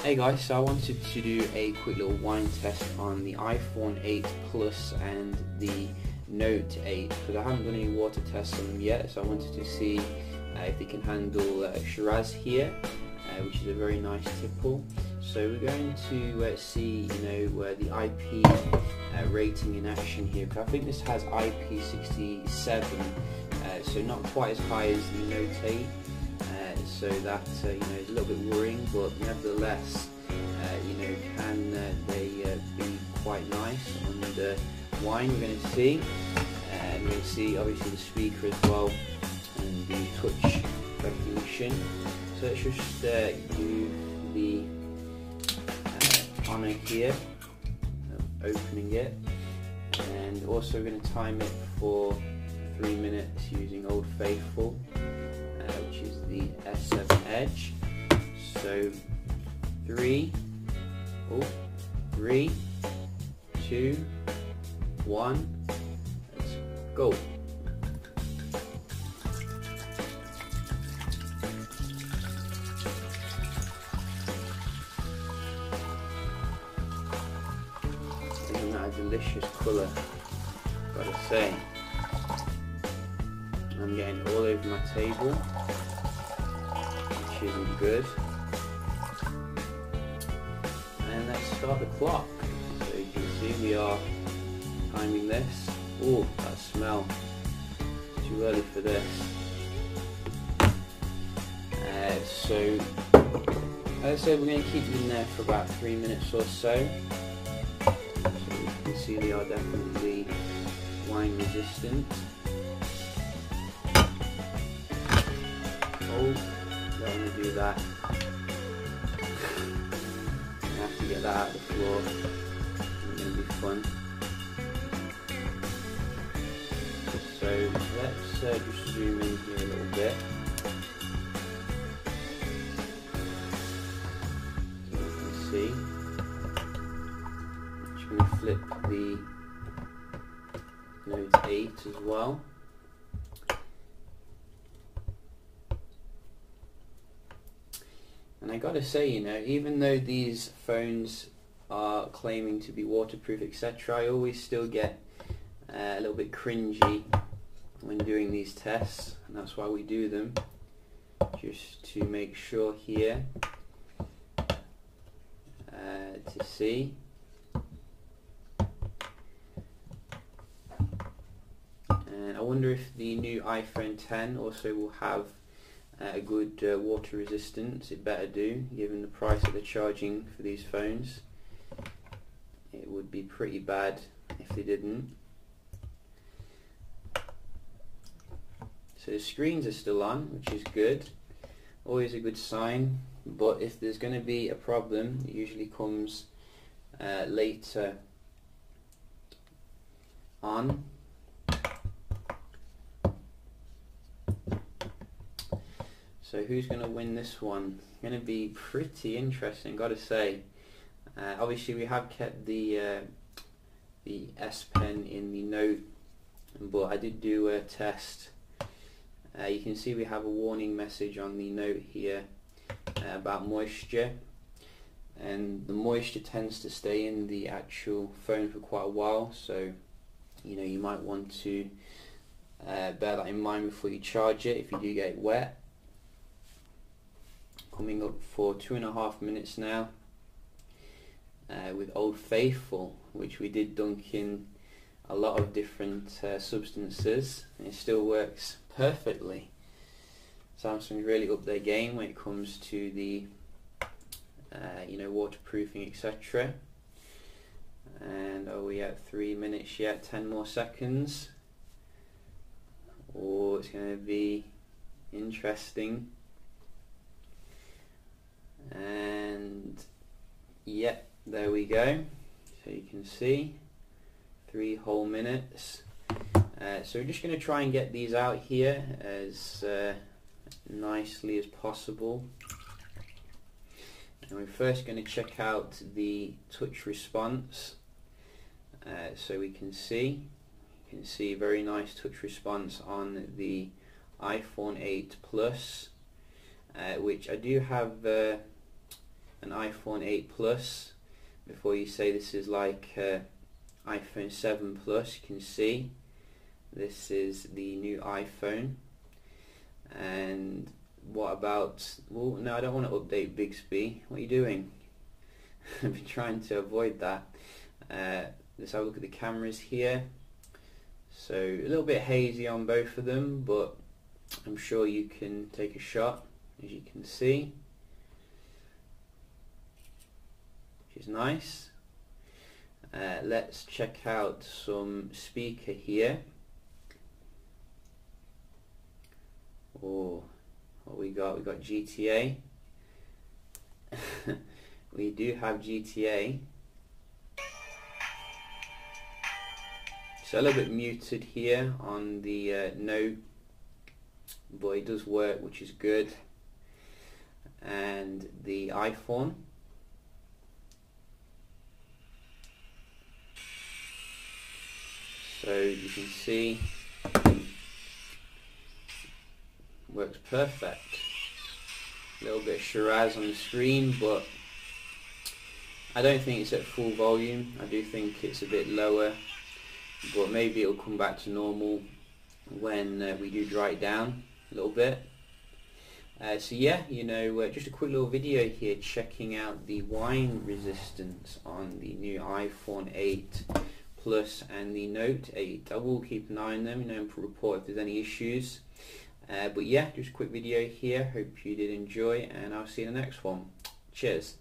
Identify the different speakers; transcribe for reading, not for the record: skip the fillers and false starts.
Speaker 1: Hey guys, so I wanted to do a quick little wine test on the iPhone 8 Plus and the Note 8 because I haven't done any water tests on them yet, so I wanted to see if they can handle Shiraz here, which is a very nice tipple. So we're going to see, the IP rating in action here, because I think this has IP67, so not quite as high as the Note 8. So that is a little bit worrying, but nevertheless, can they be quite nice on the wine? We're going to see, and we're going to see obviously the speaker as well and the touch recognition. So let's just do the honour here of opening it, and also we're going to time it for 3 minutes using Old Faithful, which is the S7 Edge. So 3, 2, 1, let's go. Isn't that a delicious colour, gotta say. I'm getting it all over my table, which isn't good. And let's start the clock. So you can see we are timing this. Oh, that smell. Too early for this. So as I said, we're going to keep them in there for about 3 minutes or so. So you can see they are definitely wine resistant. Oh, don't want to do that. I have to get that out of the floor. It's going to be fun. So let's just zoom in here a little bit. So you can see. I'm just going to flip the Note 8 as well. And I gotta say, even though these phones are claiming to be waterproof, etc., I always still get a little bit cringy when doing these tests, and that's why we do them, just to make sure here to see. And I wonder if the new iPhone 10 also will have a good water resistance. It better do, given the price that they're charging for these phones. It would be pretty bad if they didn't. So the screens are still on, which is good, always a good sign, but if there's going to be a problem, it usually comes later on. So who's going to win this one? Going to be pretty interesting, gotta say. Obviously we have kept the S Pen in the Note, but I did do a test. You can see we have a warning message on the Note here about moisture, and the moisture tends to stay in the actual phone for quite a while, so you might want to bear that in mind before you charge it if you do get it wet. Coming up for 2.5 minutes now with Old Faithful, which we did dunk in a lot of different substances, and it still works perfectly. Samsung's really upped their game when it comes to the waterproofing, etc. And are we at 3 minutes yet? 10 more seconds. Oh, it's going to be interesting. And yeah, there we go. So you can see 3 whole minutes. So we're just going to try and get these out here as nicely as possible. And we're first going to check out the touch response. So we can see very nice touch response on the iPhone 8 Plus, which I do have an iPhone 8 Plus before you say this is like iPhone 7 Plus. You can see this is the new iPhone. And what about, well, no, I don't want to update Bixby. What are you doing? I've been trying to avoid that. Let's have a look at the cameras here. So a little bit hazy on both of them, but I'm sure you can take a shot, as you can see, which is nice. Let's check out some speaker here. Oh, what we got? We got GTA. We do have GTA. So a little bit muted here on the Note, but it does work, which is good. And the iPhone. So you can see works perfect. A little bit of Shiraz on the screen, but I don't think it's at full volume. I do think it's a bit lower, but maybe it'll come back to normal when we do dry it down a little bit. So yeah, you know, just a quick little video here checking out the wine resistance on the new iPhone 8 Plus and the Note 8. I will keep an eye on them, you know, and report if there's any issues. But yeah, just a quick video here. Hope you did enjoy, and I'll see you in the next one. Cheers.